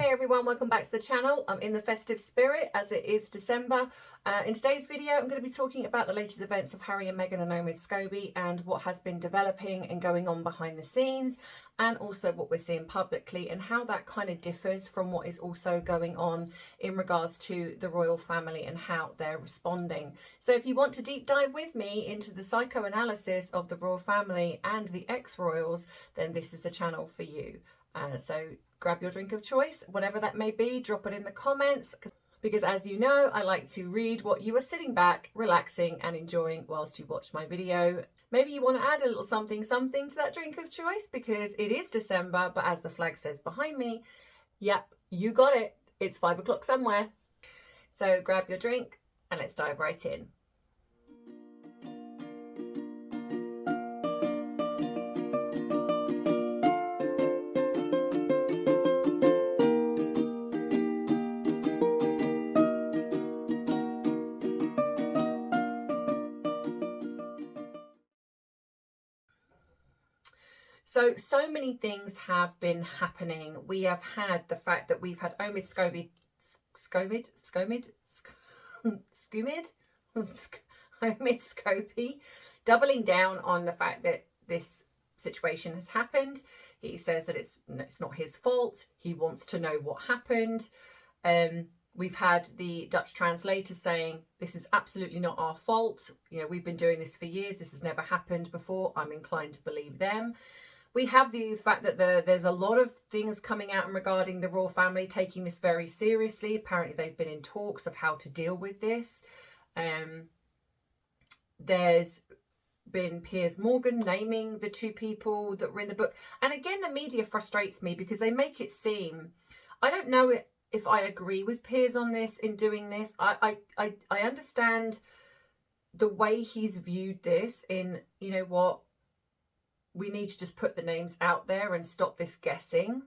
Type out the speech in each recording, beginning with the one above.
Hey everyone, welcome back to the channel. I'm in the festive spirit as it is December. In today's video, I'm going to be talking about the latest events of Harry and Meghan and Scobie and what has been developing and going on behind the scenes, and also what we're seeing publicly and how that kind of differs from what is also going on in regards to the royal family and how they're responding. So if you want to deep dive with me into the psychoanalysis of the royal family and the ex-royals, then this is the channel for you. So grab your drink of choice, whatever that may be, drop it in the comments, because as you know, I like to read what you are sitting back, relaxing and enjoying whilst you watch my video. Maybe you want to add a little something to that drink of choice because it is December, but as the flag says behind me, yep, you got it. It's 5 o'clock somewhere. So grab your drink and let's dive right in. So many things have been happening. We have had the fact that we've had Scobie doubling down on the fact that this situation has happened. He says that it's not his fault. He wants to know what happened. We've had the Dutch translator saying, this is absolutely not our fault. You know, we've been doing this for years. This has never happened before. I'm inclined to believe them. We have the fact that there's a lot of things coming out regarding the royal family taking this very seriously. Apparently they've been in talks of how to deal with this. There's been Piers Morgan naming the two people that were in the book. And again, the media frustrates me because they make it seem, I don't know if I agree with Piers on this in doing this. I understand the way he's viewed this in, you know what, we need to just put the names out there and stop this guessing.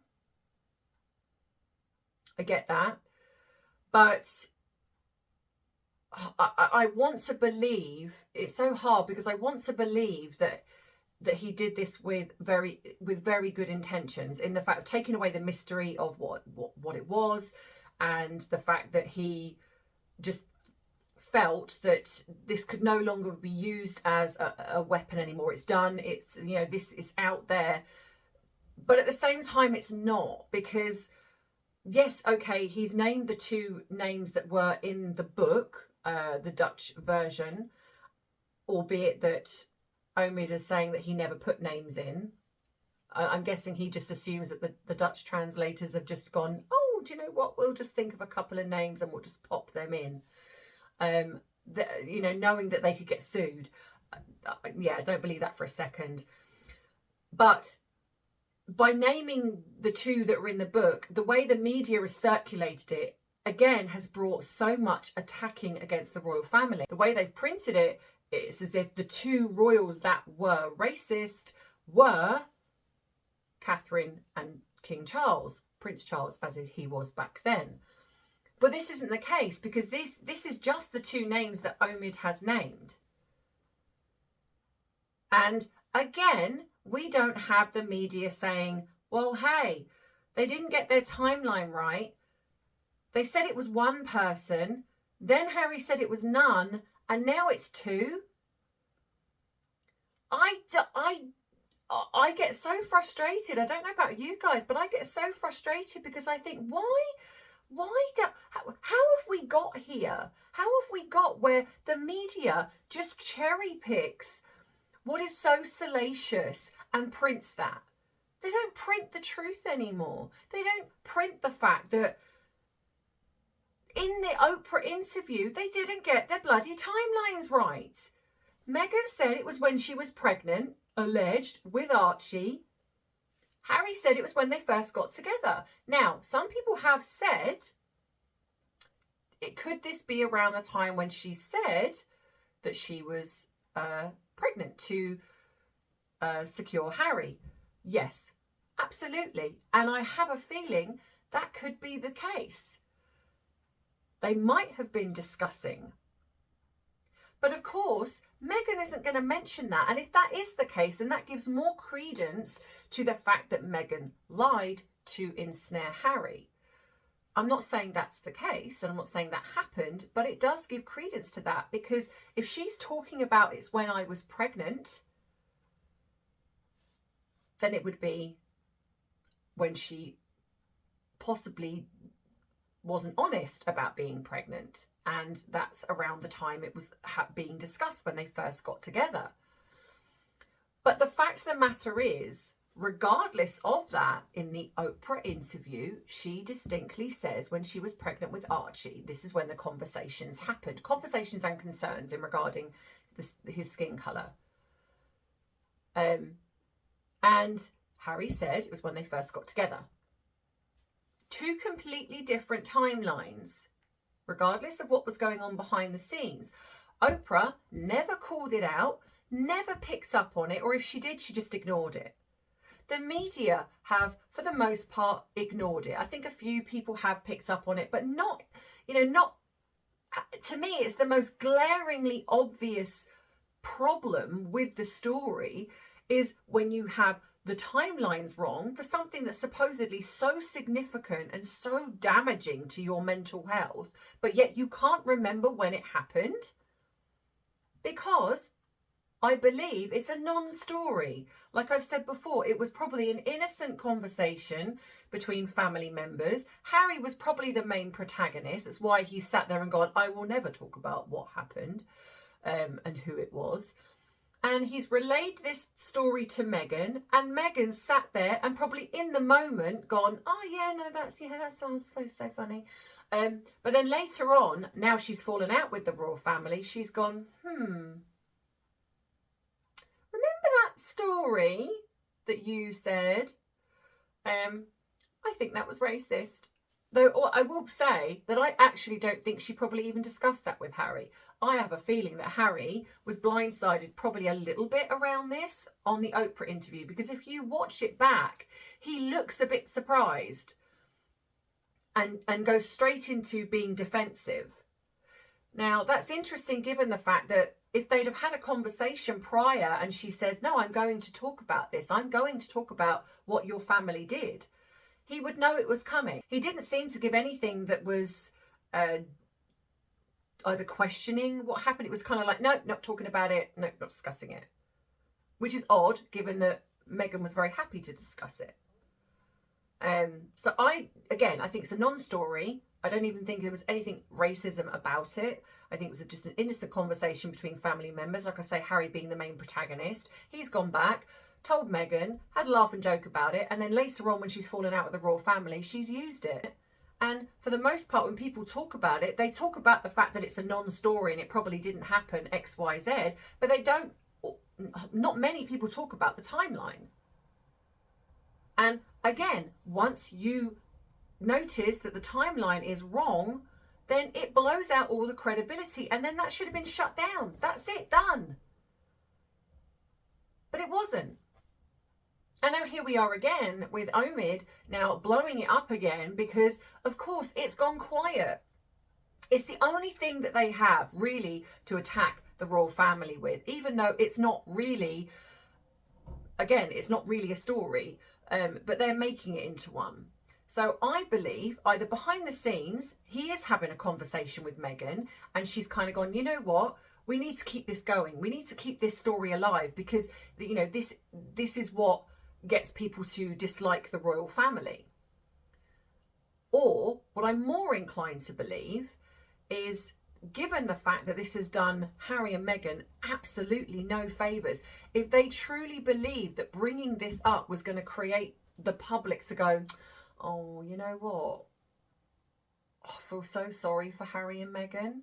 I get that. But I want to believe, it's so hard because I want to believe that he did this with very good intentions, in the fact of taking away the mystery of what it was, and the fact that he just felt that this could no longer be used as a weapon anymore. It's done. It's, you know, this is out there. But at the same time, it's not, because yes, okay, he's named the two names that were in the book, the Dutch version, albeit that Omid is saying that he never put names in. I'm guessing he just assumes that the Dutch translators have just gone, oh, do you know what? We'll just think of a couple of names and we'll just pop them in. You know, knowing that they could get sued. Yeah, I don't believe that for a second. But by naming the two that were in the book, the way the media has circulated it, again, has brought so much attacking against the royal family. The way they've printed it, it's as if the two royals that were racist were Catherine and King Charles, Prince Charles, as he was back then. But this isn't the case, because this is just the two names that Omid has named. And again, we don't have the media saying, well, hey, they didn't get their timeline right. They said it was one person, then Harry said it was none, and now it's two. I get so frustrated. I don't know about you guys, but I get so frustrated because I think, how have we got here? How have we got where the media just cherry picks what is so salacious and prints that? They don't print the truth anymore. They don't print the fact that in the Oprah interview, they didn't get their bloody timelines right. Meghan said it was when she was pregnant, alleged, with Archie. Harry said it was when they first got together. Now, some people have said, could this be around the time when she said that she was pregnant to secure Harry? Yes, absolutely. And I have a feeling that could be the case. They might have been discussing. But of course, Meghan isn't going to mention that. And if that is the case, then that gives more credence to the fact that Meghan lied to ensnare Harry. I'm not saying that's the case, and I'm not saying that happened, but it does give credence to that, because if she's talking about it's when I was pregnant, then it would be when she possibly wasn't honest about being pregnant, and that's around the time it was being discussed when they first got together. But the fact of the matter is, regardless of that, in the Oprah interview, she distinctly says when she was pregnant with Archie, this is when the conversations happened, conversations and concerns in regarding his skin colour. And Harry said it was when they first got together. Two completely different timelines, regardless of what was going on behind the scenes. Oprah never called it out, never picked up on it, or if she did, she just ignored it. The media have, for the most part, ignored it. I think a few people have picked up on it, but not, to me, it's the most glaringly obvious problem with the story is when you have the timelines wrong for something that's supposedly so significant and so damaging to your mental health, but yet you can't remember when it happened, because I believe it's a non-story. Like I've said before, it was probably an innocent conversation between family members. Harry was probably the main protagonist. That's why he sat there and gone, I will never talk about what happened and who it was. And he's relayed this story to Meghan, and Meghan sat there and probably in the moment gone, oh yeah, no, that sounds so funny. But then later on, now she's fallen out with the royal family, she's gone, that story that you said, I think that was racist. Though I will say that I actually don't think she probably even discussed that with Harry. I have a feeling that Harry was blindsided probably a little bit around this on the Oprah interview, because if you watch it back, he looks a bit surprised and goes straight into being defensive. Now, that's interesting given the fact that if they'd have had a conversation prior and she says, no, I'm going to talk about this, I'm going to talk about what your family did, he would know it was coming. He didn't seem to give anything that was either questioning what happened. It was kind of like, no, not talking about it, no, not discussing it. Which is odd, given that Meghan was very happy to discuss it. So I think it's a non-story. I don't even think there was anything racism about it. I think it was just an innocent conversation between family members. Like I say, Harry being the main protagonist. He's gone back, told Meghan, had a laugh and joke about it. And then later on, when she's fallen out with the royal family, she's used it. And for the most part, when people talk about it, they talk about the fact that it's a non-story and it probably didn't happen X, Y, Z. But they don't, not many people talk about the timeline. And again, once you notice that the timeline is wrong, then it blows out all the credibility, and then that should have been shut down. That's it, done. But it wasn't. And now here we are again with Omid now blowing it up again, because of course it's gone quiet. It's the only thing that they have really to attack the royal family with, even though it's not really, again, it's not really a story, but they're making it into one. So I believe either behind the scenes, he is having a conversation with Meghan and she's kind of gone, you know what, we need to keep this going. We need to keep this story alive, because, you know, this is what gets people to dislike the royal family. Or what I'm more inclined to believe is, given the fact that this has done Harry and Meghan absolutely no favours, if they truly believed that bringing this up was going to create the public to go, oh, you know what? I feel so sorry for Harry and Meghan.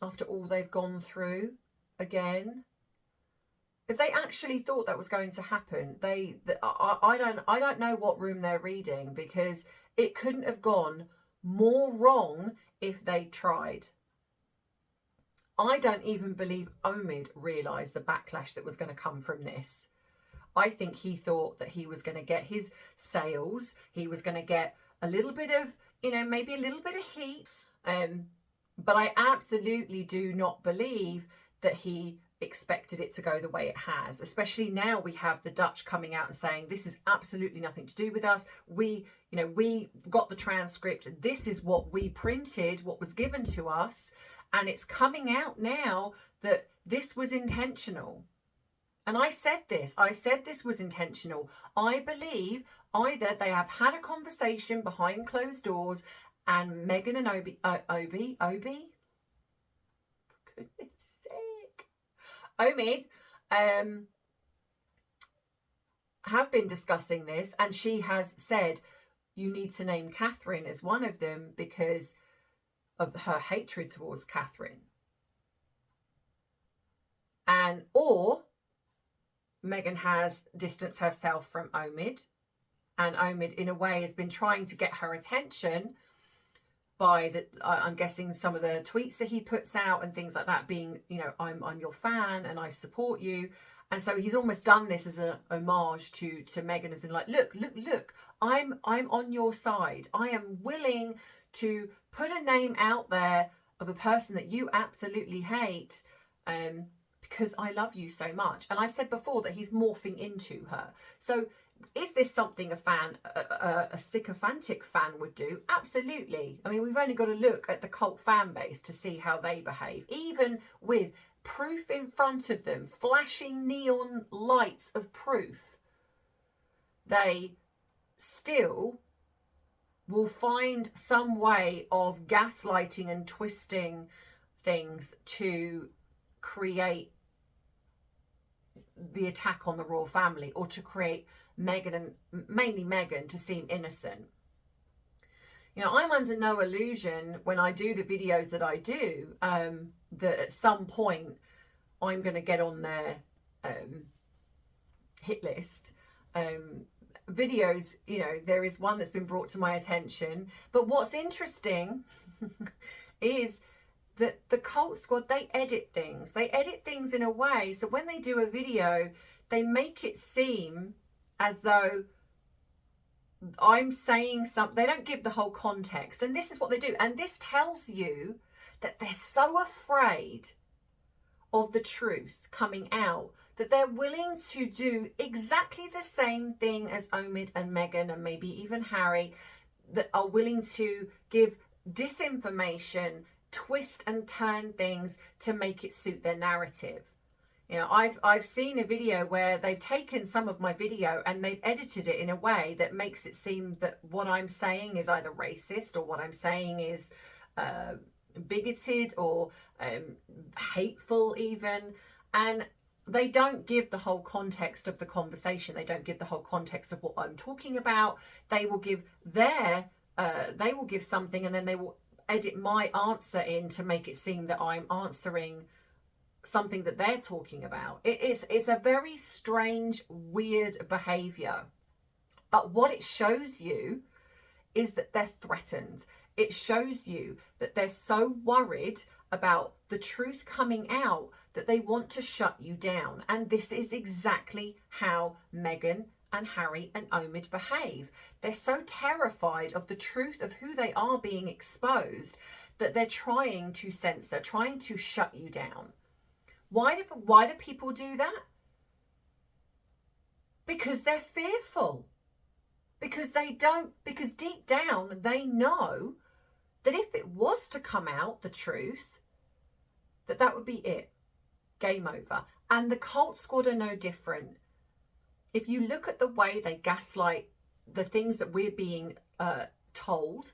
After all they've gone through again. If they actually thought that was going to happen, I don't know what room they're reading, because it couldn't have gone more wrong if they tried. I don't even believe Omid realised the backlash that was going to come from this. I think he thought that he was going to get his sales. He was going to get a little bit of, maybe a little bit of heat. But I absolutely do not believe that he expected it to go the way it has, especially now we have the Dutch coming out and saying this is absolutely nothing to do with us. We got the transcript. This is what we printed, what was given to us. And it's coming out now that this was intentional. And I said this was intentional. I believe either they have had a conversation behind closed doors and Meghan and Obi, for goodness sake, Omid, have been discussing this, and she has said you need to name Catherine as one of them because of her hatred towards Catherine. And or Meghan has distanced herself from Omid, and Omid in a way has been trying to get her attention by I'm guessing some of the tweets that he puts out and things like that, being, I'm your fan and I support you. And so he's almost done this as an homage to Meghan, as in like, look, I'm on your side. I am willing to put a name out there of a person that you absolutely hate, because I love you so much. And I said before that he's morphing into her. So is this something a sycophantic fan would do? Absolutely. I mean, we've only got to look at the cult fan base to see how they behave. Even with proof in front of them, flashing neon lights of proof, they still will find some way of gaslighting and twisting things to create the attack on the royal family, or to create Meghan, and mainly Meghan, to seem innocent. I'm under no illusion when I do the videos that I do, that at some point I'm going to get on their hit list. Videos, there is one that's been brought to my attention. But what's interesting is that the Cult Squad, they edit things. They edit things in a way so when they do a video, they make it seem as though I'm saying something. They don't give the whole context. And this is what they do. And this tells you that they're so afraid of the truth coming out that they're willing to do exactly the same thing as Omid and Meghan and maybe even Harry, that are willing to give disinformation, twist and turn things to make it suit their narrative. I've seen a video where they've taken some of my video and they've edited it in a way that makes it seem that what I'm saying is either racist, or what I'm saying is bigoted, or hateful even. And they don't give the whole context of the conversation. They don't give the whole context of what I'm talking about. They will give they will give something, and then they will edit my answer in to make it seem that I'm answering something that they're talking about. It's a very strange, weird behavior. But what it shows you is that they're threatened. It shows you that they're so worried about the truth coming out that they want to shut you down. And this is exactly how Meghan and Harry and Omid behave. They're so terrified of the truth of who they are being exposed that they're trying to censor, trying to shut you down. Why do people do that? Because they're fearful. Because deep down they know that if it was to come out, the truth, that would be it. Game over. And the Cult Squad are no different. If you look at the way they gaslight the things that we're being told,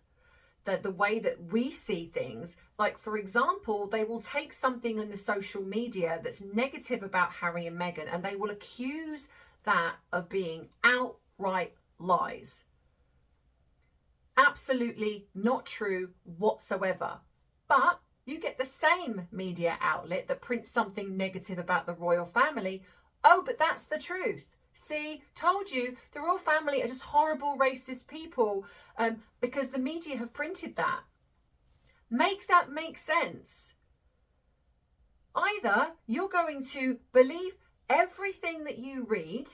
that the way that we see things, like for example, they will take something in the social media that's negative about Harry and Meghan, and they will accuse that of being outright lies. Absolutely not true whatsoever. But you get the same media outlet that prints something negative about the royal family. Oh, but that's the truth. See, told you, the royal family are just horrible, racist people, because the media have printed that. Make that make sense. Either you're going to believe everything that you read,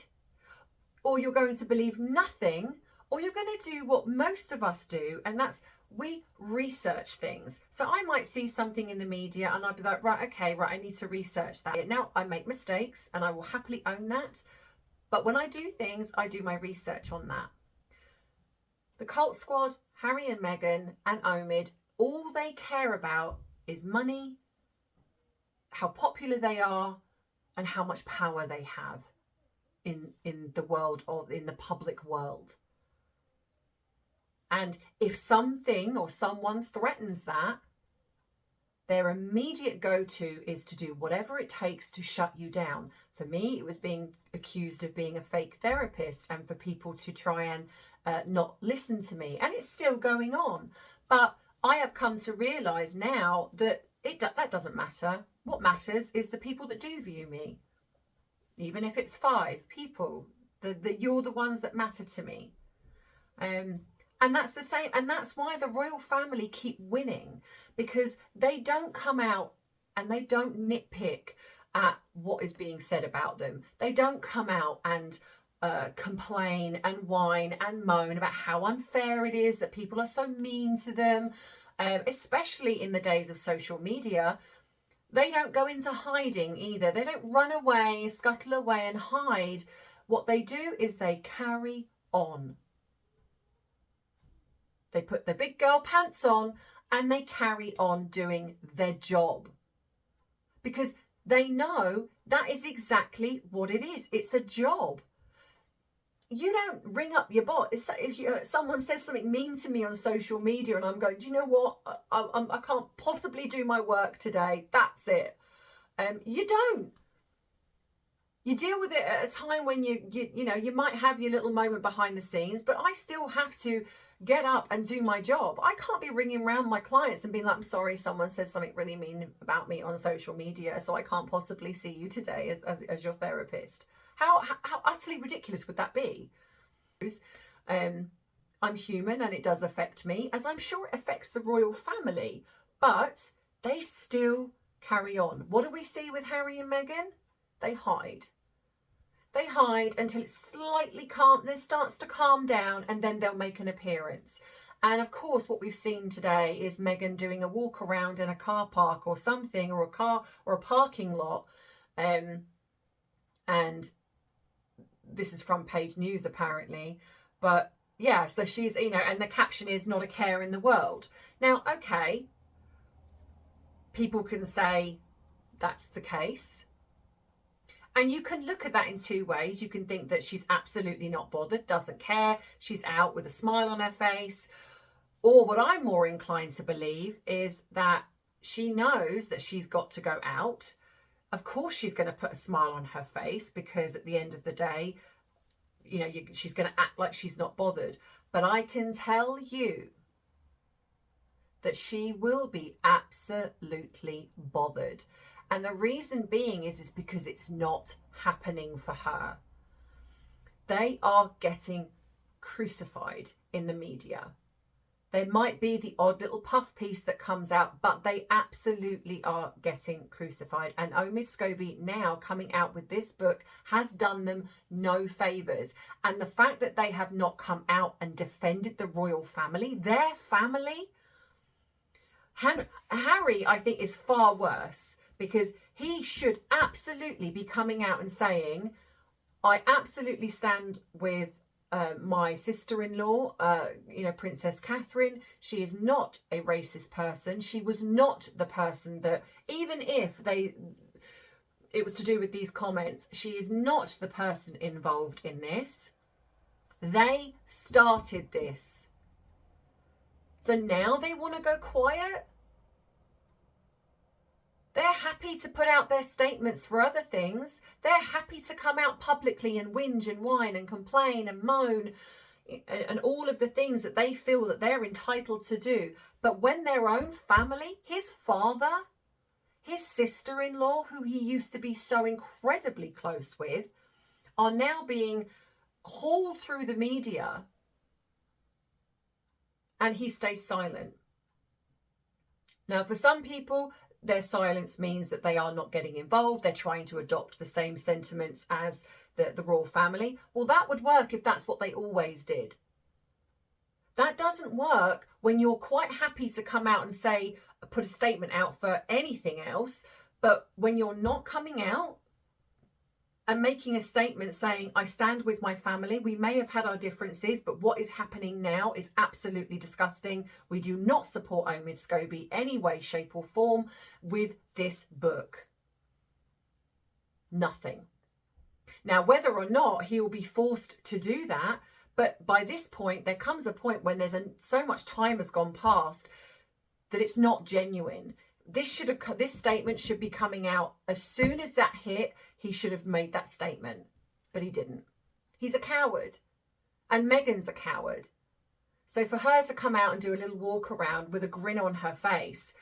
or you're going to believe nothing, or you're going to do what most of us do, and that's we research things. So I might see something in the media and I'd be like, right, okay, right, I need to research that. Now, I make mistakes and I will happily own that. But when I do things, I do my research on that. The Cult Squad, Harry and Meghan and Omid, all they care about is money, how popular they are, and how much power they have in the world, or in the public world. And if something or someone threatens that, their immediate go-to is to do whatever it takes to shut you down. For me, it was being accused of being a fake therapist, and for people to try and not listen to me. And it's still going on. But I have come to realise now that that doesn't matter. What matters is the people that do view me. Even if it's 5 people, you're the ones that matter to me. And that's the same, and that's why the royal family keep winning, because they don't come out and they don't nitpick at what is being said about them. They don't come out and complain and whine and moan about how unfair it is that people are so mean to them, especially in the days of social media. They don't go into hiding either. They don't run away, scuttle away and hide. What they do is they carry on. They put their big girl pants on and they carry on doing their job, because they know that is exactly what it is. It's a job. You don't ring up your boss. If someone says something mean to me on social media and I'm going, do you know what? I can't possibly do my work today. That's it. You don't. You deal with it at a time when you might have your little moment behind the scenes, but I still have to get up and do my job. I can't be ringing around my clients and being like, I'm sorry, someone says something really mean about me on social media, so I can't possibly see you today as your therapist. How utterly ridiculous would that be? I'm human and it does affect me, as I'm sure it affects the royal family, but they still carry on. What do we see with Harry and Meghan? They hide. They hide until it's slightly starts to calm down, and then they'll make an appearance. And of course, what we've seen today is Meghan doing a walk around in a car park or something, or a car or a parking lot. And this is from Page News apparently. But yeah, so she's, and the caption is "not a care in the world." Now, okay, people can say that's the case. And you can look at that in 2 ways. You can think that she's absolutely not bothered, doesn't care, she's out with a smile on her face. Or what I'm more inclined to believe is that she knows that she's got to go out. Of course she's going to put a smile on her face, because at the end of the day, she's going to act like she's not bothered. But I can tell you that she will be absolutely bothered. And the reason being is because it's not happening for her. They are getting crucified in the media. There might be the odd little puff piece that comes out, but they absolutely are getting crucified. And Omid Scobie now coming out with this book has done them no favours. And the fact that they have not come out and defended the royal family, their family, Harry, I think, is far worse, because he should absolutely be coming out and saying, I absolutely stand with my sister-in-law, Princess Catherine. She is not a racist person. She was not the person that, even if it was to do with these comments, she is not the person involved in this. They started this. So now they want to go quiet? They're happy to put out their statements for other things. They're happy to come out publicly and whinge and whine and complain and moan and all of the things that they feel that they're entitled to do. But when their own family, his father, his sister-in-law, who he used to be so incredibly close with, are now being hauled through the media, and he stays silent. Now, for some people, their silence means that they are not getting involved. They're trying to adopt the same sentiments as the royal family. Well, that would work if that's what they always did. That doesn't work when you're quite happy to come out and say, put a statement out for anything else. But when you're not coming out and making a statement saying, I stand with my family, we may have had our differences, but what is happening now is absolutely disgusting. We do not support Omid Scobie any way, shape or form with this book. Nothing. Now, whether or not he will be forced to do that, but by this point, there comes a point when so much time has gone past that it's not genuine. This statement should be coming out as soon as that hit. He should have made that statement, but he didn't. He's a coward, and Meghan's a coward. So for her to come out and do a little walk around with a grin on her face,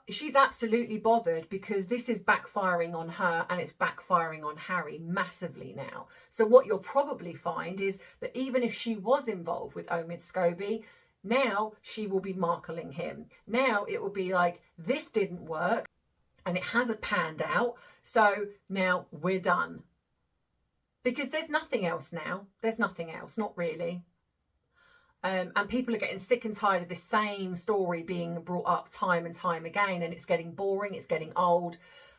she's absolutely bothered, because this is backfiring on her and it's backfiring on Harry massively now. So what you'll probably find is that even if she was involved with Omid Scobie, now she will be markeling him. Now it will be like, this didn't work and it hasn't panned out, so now we're done. Because there's nothing else now. There's nothing else, not really. And people are getting sick and tired of this same story being brought up time and time again, and it's getting boring, it's getting old.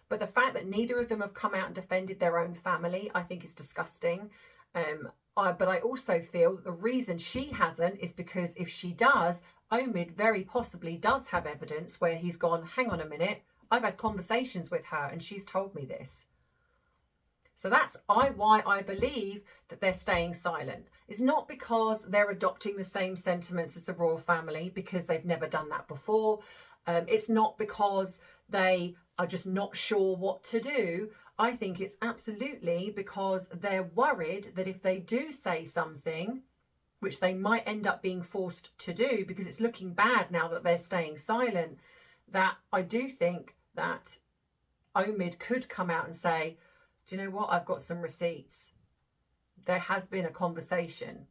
But the fact that neither of them have come out and defended their own family, I think is disgusting. But I also feel that the reason she hasn't is because if she does, Omid very possibly does have evidence where he's gone, hang on a minute, I've had conversations with her and she's told me this. So that's why I believe that they're staying silent. It's not because they're adopting the same sentiments as the royal family, because they've never done that before. It's not because they are just not sure what to do. I think it's absolutely because they're worried that if they do say something, which they might end up being forced to do because it's looking bad now that they're staying silent, that I do think that Omid could come out and say, do you know what? I've got some receipts. There has been a conversation.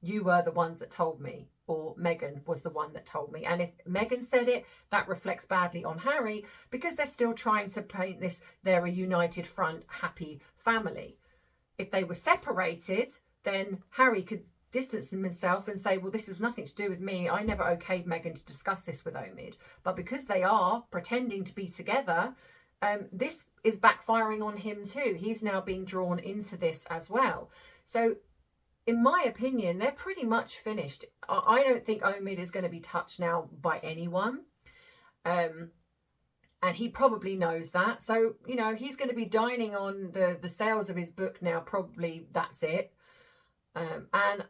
You were the ones that told me, or Meghan was the one that told me. And if Meghan said it, that reflects badly on Harry, because they're still trying to paint this, they're a united front, happy family. If they were separated, then Harry could distance himself and say, well, this has nothing to do with me. I never okayed Meghan to discuss this with Omid. But because they are pretending to be together, this is backfiring on him too. He's now being drawn into this as well. So in my opinion, they're pretty much finished. I don't think Omid is going to be touched now by anyone. And he probably knows that. So, you know, he's going to be dining on the sales of his book now. Probably that's it. And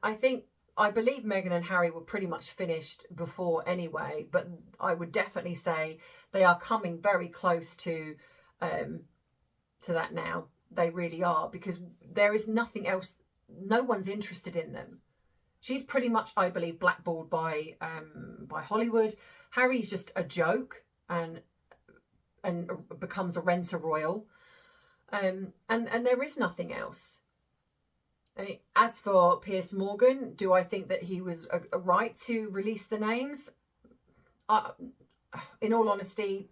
I believe Meghan and Harry were pretty much finished before anyway, but I would definitely say they are coming very close to that now. They really are, because there is nothing else. No one's interested in them. She's pretty much, I believe, blackballed by Hollywood. Harry's just a joke and becomes a renter royal. And there is nothing else. As for Piers Morgan, do I think that he was a right to release the names? In all honesty,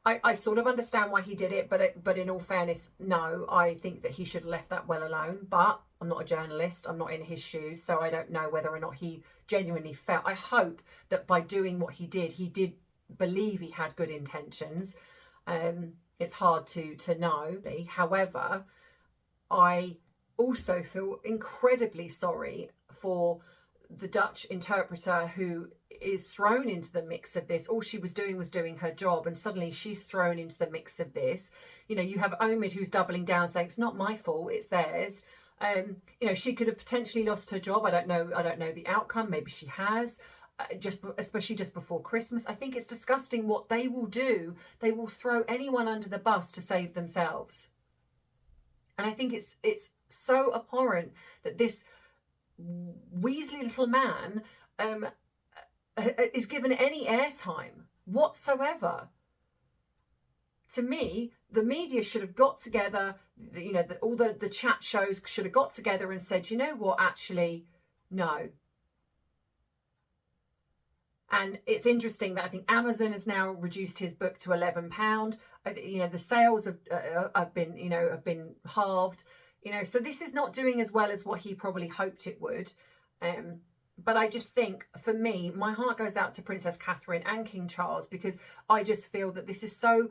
I sort of understand why he did it, but in all fairness, no, I think that he should have left that well alone. But I'm not a journalist, I'm not in his shoes, so I don't know whether or not he genuinely felt. I hope that by doing what he did believe he had good intentions. It's hard to know. However, I also feel incredibly sorry for the Dutch interpreter who is thrown into the mix of this. All she was doing her job, and suddenly she's thrown into the mix of this. You know, you have Omid who's doubling down, saying it's not my fault, it's theirs. You know, she could have potentially lost her job. I don't know the outcome. Maybe she has. Especially just before Christmas. I think it's disgusting what they will do. They will throw anyone under the bus to save themselves. And I think it's so abhorrent that this Weasley little man is given any airtime whatsoever. To me, the media should have got together, you know, all the chat shows should have got together and said, you know what, actually, no. And it's interesting that I think Amazon has now reduced his book to £11. You know, the sales have been halved. You know, so this is not doing as well as what he probably hoped it would. but I just think, for me, my heart goes out to Princess Catherine and King Charles, because I just feel that this is so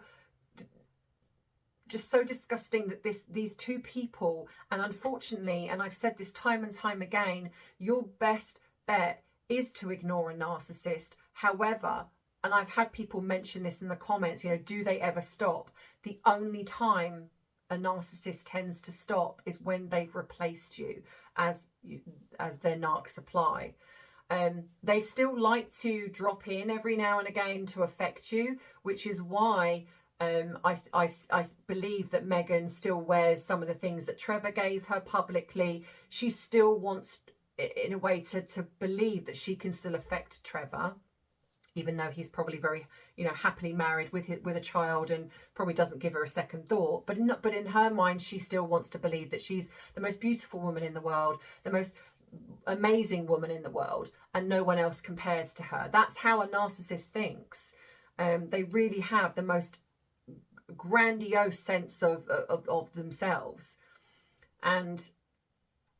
disgusting that these two people, and unfortunately, and I've said this time and time again, your best bet is to ignore a narcissist. However, and I've had people mention this in the comments, you know, do they ever stop? The only time a narcissist tends to stop is when they've replaced you as their narc supply. They still like to drop in every now and again to affect you, which is why I believe that Meghan still wears some of the things that Trevor gave her publicly. She still wants, in a way, to believe that she can still affect Trevor, even though he's probably very, you know, happily married with a child and probably doesn't give her a second thought. But in her mind, she still wants to believe that she's the most beautiful woman in the world, the most amazing woman in the world, and no one else compares to her. That's how a narcissist thinks. They really have the most grandiose sense of themselves. And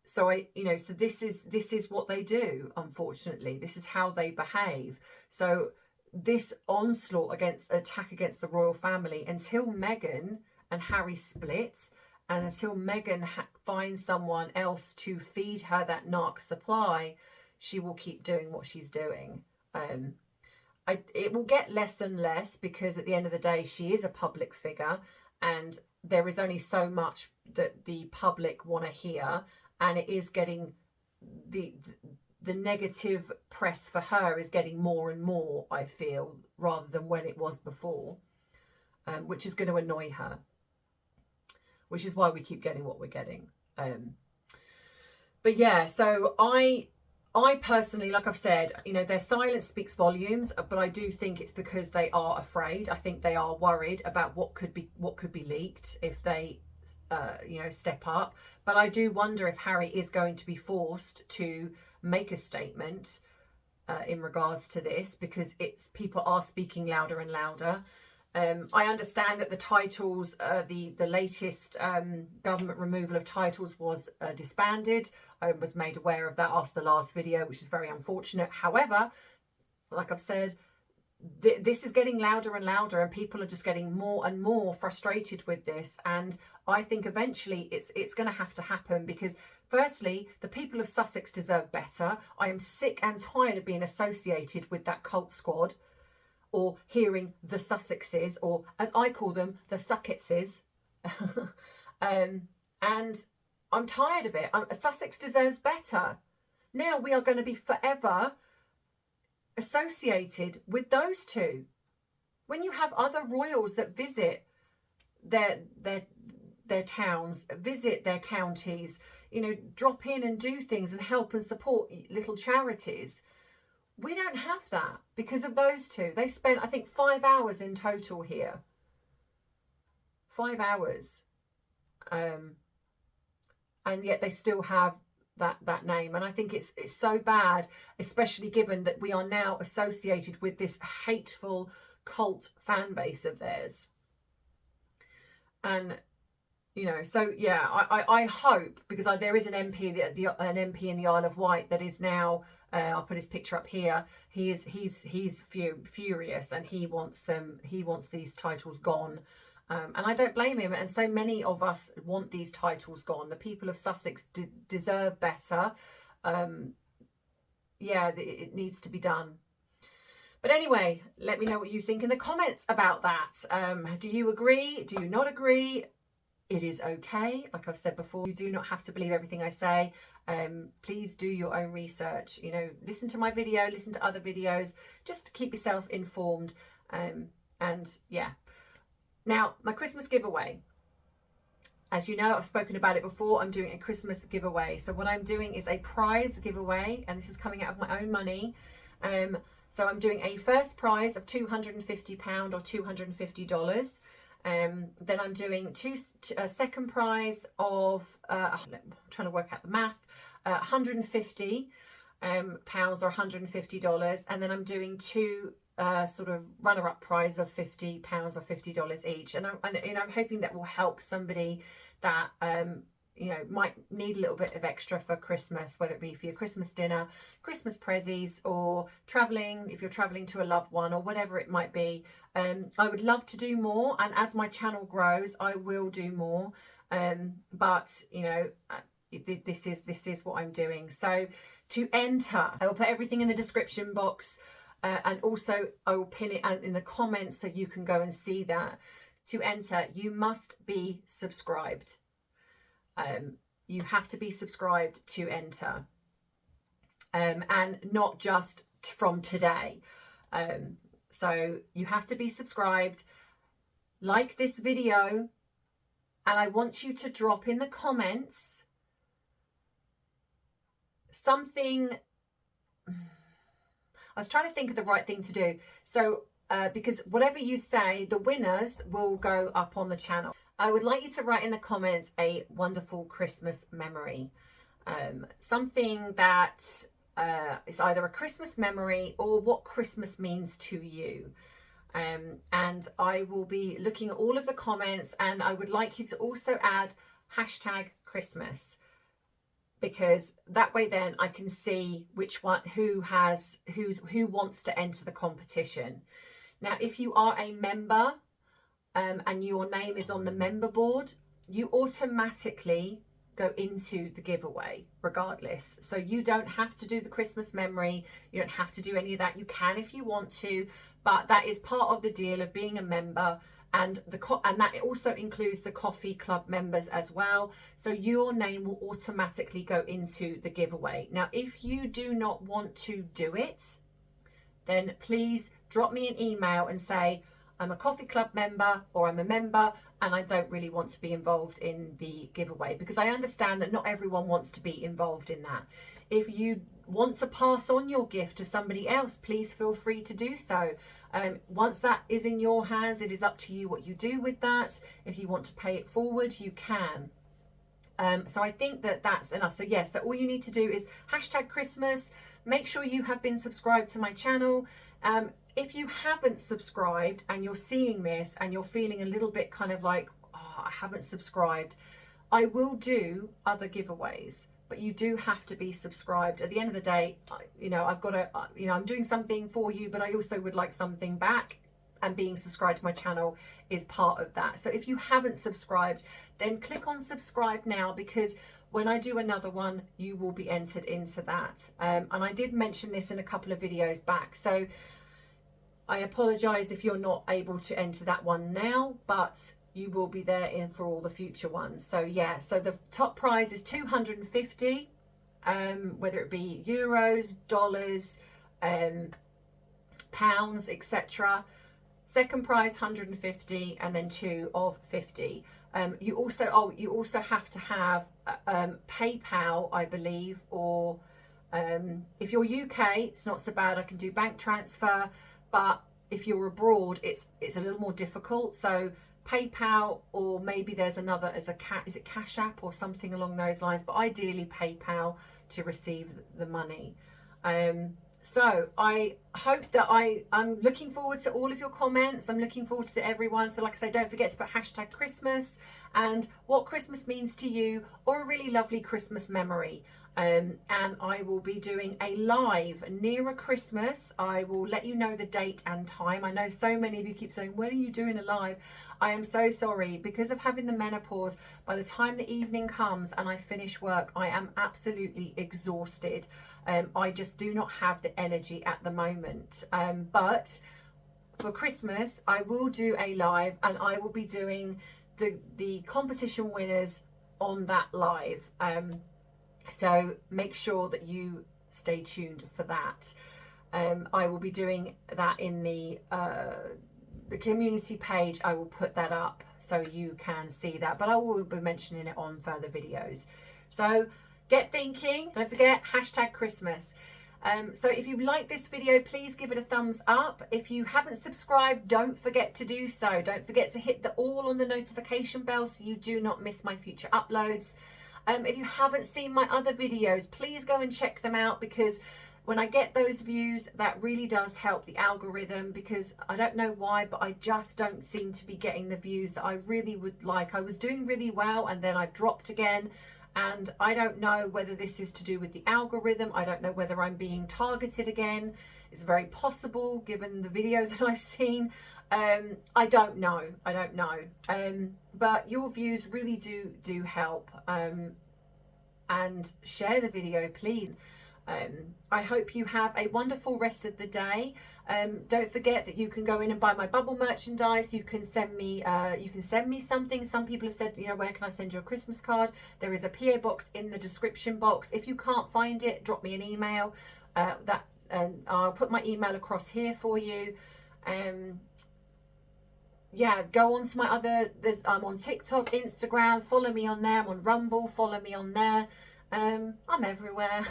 so so this is what they do. Unfortunately, this is how they behave. So this attack against the royal family, until Meghan and Harry split, and until Meghan finds someone else to feed her that narc supply, she will keep doing what she's doing. It will get less and less, because at the end of the day, she is a public figure, and there is only so much that the public want to hear. And it is getting, the negative press for her is getting more and more, I feel, rather than when it was before, which is going to annoy her, which is why we keep getting what we're getting. But yeah, so I personally, like I've said, you know, their silence speaks volumes, but I do think it's because they are afraid. I think they are worried about what could be leaked if they step up. But I do wonder if Harry is going to be forced to make a statement in regards to this, because people are speaking louder and louder. I understand that the titles, the latest government removal of titles was disbanded. I was made aware of that after the last video, which is very unfortunate. However, like I've said, this is getting louder and louder, and people are just getting more and more frustrated with this. And I think eventually it's going to have to happen, because firstly, the people of Sussex deserve better. I am sick and tired of being associated with that cult squad, or hearing the Sussexes, or as I call them, the Sucketses. And I'm tired of it. Sussex deserves better. Now we are going to be forever associated with those two. When you have other royals that visit their towns, visit their counties, you know, drop in and do things and help and support little charities, we don't have that because of those two. They spent, I think, 5 hours in total here. 5 hours. And yet they still have that name. And I think it's so bad, especially given that we are now associated with this hateful cult fan base of theirs. And you know, so yeah, I hope, because there is an MP, an MP in the Isle of Wight that is now, I'll put his picture up here. He's furious, and he wants these titles gone. And I don't blame him. And so many of us want these titles gone. The people of Sussex deserve better. Yeah, it needs to be done. But anyway, let me know what you think in the comments about that. Do you agree? Do you not agree? It is okay. Like I've said before, you do not have to believe everything I say. Please do your own research. You know, listen to my video, listen to other videos, just to keep yourself informed. And yeah. Now, my Christmas giveaway. As you know, I've spoken about it before. I'm doing a Christmas giveaway. So what I'm doing is a prize giveaway, and this is coming out of my own money. So I'm doing a first prize of £250 or $250. Then I'm doing a second prize of, I'm trying to work out the math, £150 or $150. And then I'm doing two sort of runner-up prize of £50 or $50 each. And I'm hoping that will help somebody that you know, might need a little bit of extra for Christmas, whether it be for your Christmas dinner, Christmas prezzies, or traveling, if you're traveling to a loved one, or whatever it might be. I would love to do more, and as my channel grows, I will do more. But you know, this is what I'm doing. So to enter, I will put everything in the description box, and also I will pin it in the comments so you can go and see that. To enter, you must be subscribed. You have to be subscribed to enter, and not just from today. So you have to be subscribed, like this video, and I want you to drop in the comments something. I was trying to think of the right thing to do. So because whatever you say, the winners will go up on the channel. I would like you to write in the comments a wonderful Christmas memory. Something that is either a Christmas memory or what Christmas means to you. And I will be looking at all of the comments, and I would like you to also add #Christmas, because that way then I can see which one, who wants to enter the competition. Now, if you are a member, and your name is on the member board, you automatically go into the giveaway regardless. So you don't have to do the Christmas memory. You don't have to do any of that. You can if you want to, but that is part of the deal of being a member. And that also includes the coffee club members as well. So your name will automatically go into the giveaway. Now, if you do not want to do it, then please drop me an email and say, I'm a coffee club member, or I'm a member and I don't really want to be involved in the giveaway, because I understand that not everyone wants to be involved in that. If you want to pass on your gift to somebody else, please feel free to do so. Once that is in your hands, it is up to you what you do with that. If you want to pay it forward, you can. So I think that that's enough. So yes, that all you need to do is #Christmas. Make sure you have been subscribed to my channel. If you haven't subscribed and you're seeing this and you're feeling a little bit kind of like, oh, I haven't subscribed, I will do other giveaways, but you do have to be subscribed. At the end of the day, you know, I've got to, you know, I'm doing something for you, but I also would like something back, and being subscribed to my channel is part of that. So if you haven't subscribed, then click on subscribe now, because when I do another one, you will be entered into that. And I did mention this in a couple of videos back. So I apologize if you're not able to enter that one now, but you will be there in for all the future ones. So yeah, so the top prize is 250, whether it be euros, dollars, pounds, etc. Second prize 150, and then 2 of 50. You also have to have PayPal, I believe, or if you're UK, it's not so bad. I can do bank transfer, but if you're abroad, it's a little more difficult. So PayPal, or maybe there's another, is it Cash App or something along those lines, but ideally PayPal to receive the money. So I hope that I'm looking forward to all of your comments. I'm looking forward to everyone. So like I say, don't forget to put #Christmas and what Christmas means to you, or a really lovely Christmas memory. And I will be doing a live nearer Christmas. I will let you know the date and time. I know so many of you keep saying, when are you doing a live? I am so sorry. Because of having the menopause, by the time the evening comes and I finish work, I am absolutely exhausted. I just do not have the energy at the moment. But for Christmas, I will do a live, and I will be doing the competition winners on that live. So make sure that you stay tuned for that. I will be doing that in the community page. I will put that up so you can see that, but I will be mentioning it on further videos. So get thinking. Don't forget #Christmas. So if you've liked this video, please give it a thumbs up. If you haven't subscribed, don't forget to do so. Don't forget to hit the all on the notification bell so you do not miss my future uploads. If you haven't seen my other videos, please go and check them out, because when I get those views, that really does help the algorithm, because I don't know why, but I just don't seem to be getting the views that I really would like. I was doing really well and then I've dropped again. And I don't know whether this is to do with the algorithm. I don't know whether I'm being targeted again. It's very possible given the video that I've seen. I don't know. I don't know. But your views really do help. And share the video, please. I hope you have a wonderful rest of the day. Don't forget that you can go in and buy my bubble merchandise. You can send me something. Some people have said, you know, where can I send you a Christmas card? There is a PO box in the description box. If you can't find it, drop me an email. I'll put my email across here for you. Yeah, go on to my other, I'm on TikTok, Instagram, follow me on there. I'm on Rumble, follow me on there. I'm everywhere.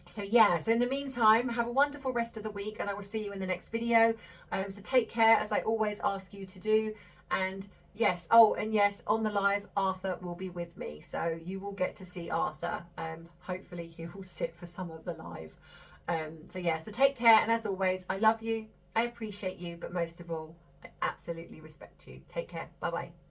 So yeah, so in the meantime, have a wonderful rest of the week, and I will see you in the next video. So take care, as I always ask you to do. And yes, oh, and yes, on the live, Arthur will be with me, so you will get to see Arthur. Hopefully he will sit for some of the live. So yeah, so take care, and as always, I love you, I appreciate you, but most of all, I absolutely respect you. Take care. Bye bye.